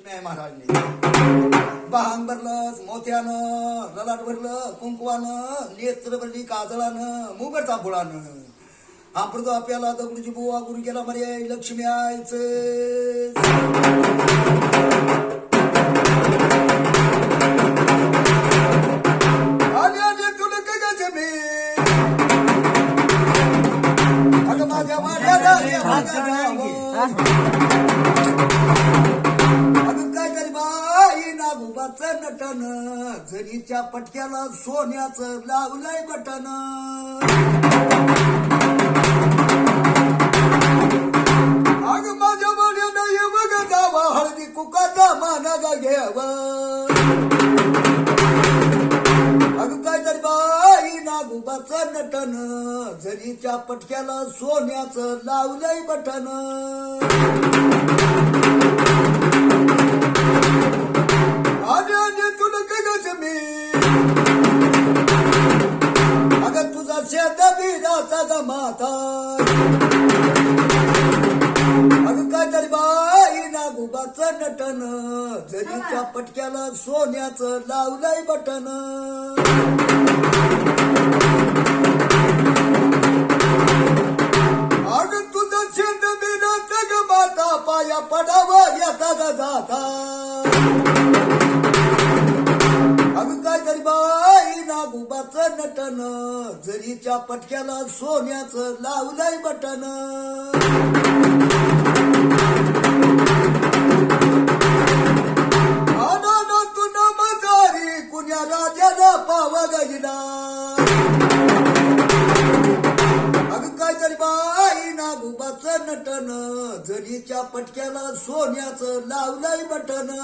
लक्ष्मी महाराजने भांग भरलं मोत्यानं, ललाट भरलं कुंकवानं, नेत्र भरली काजळानं, मुगडचा फुलानं. अमृत आपल्याला दगडूची बुवा गुरु केला मरे लक्ष्मी आईच. माझ्या वाड्याला अगं काय तरी बाई नागोबाचं नटन, झरीच्या पटक्याला सोन्याचं लावलंय बटन. अगं माझ्या वाड्याला ये बघ गावा, हळदी कुकाचा मानागा घ्यावा. अगं काय तरी बाई नागोबाचं नटन, झरीच्या पटक्याला सोन्याचं लावलंय बटन. तुला काय मी अगं तुझा शेत बिराचा ग माता. अगं काय तरी बाई नागोबाचं नटन, झरीच्या पटक्याला सोन्याचं लावलंय बटन. अगं तुझं शेत बिराचा ग माता, पाया पडावं येता ग जाता. अगं काय तरी बाई नागोबाचं नटन, झरीच्या पटक्याला सोन्याचं लावलंय बटन. आना तुला मजारी कुण्या राजाला पावा गहिला. अगं काय तरी बाई नागोबाचं नटन, झरीच्या पटक्याला सोन्याचं लावलंय बटन.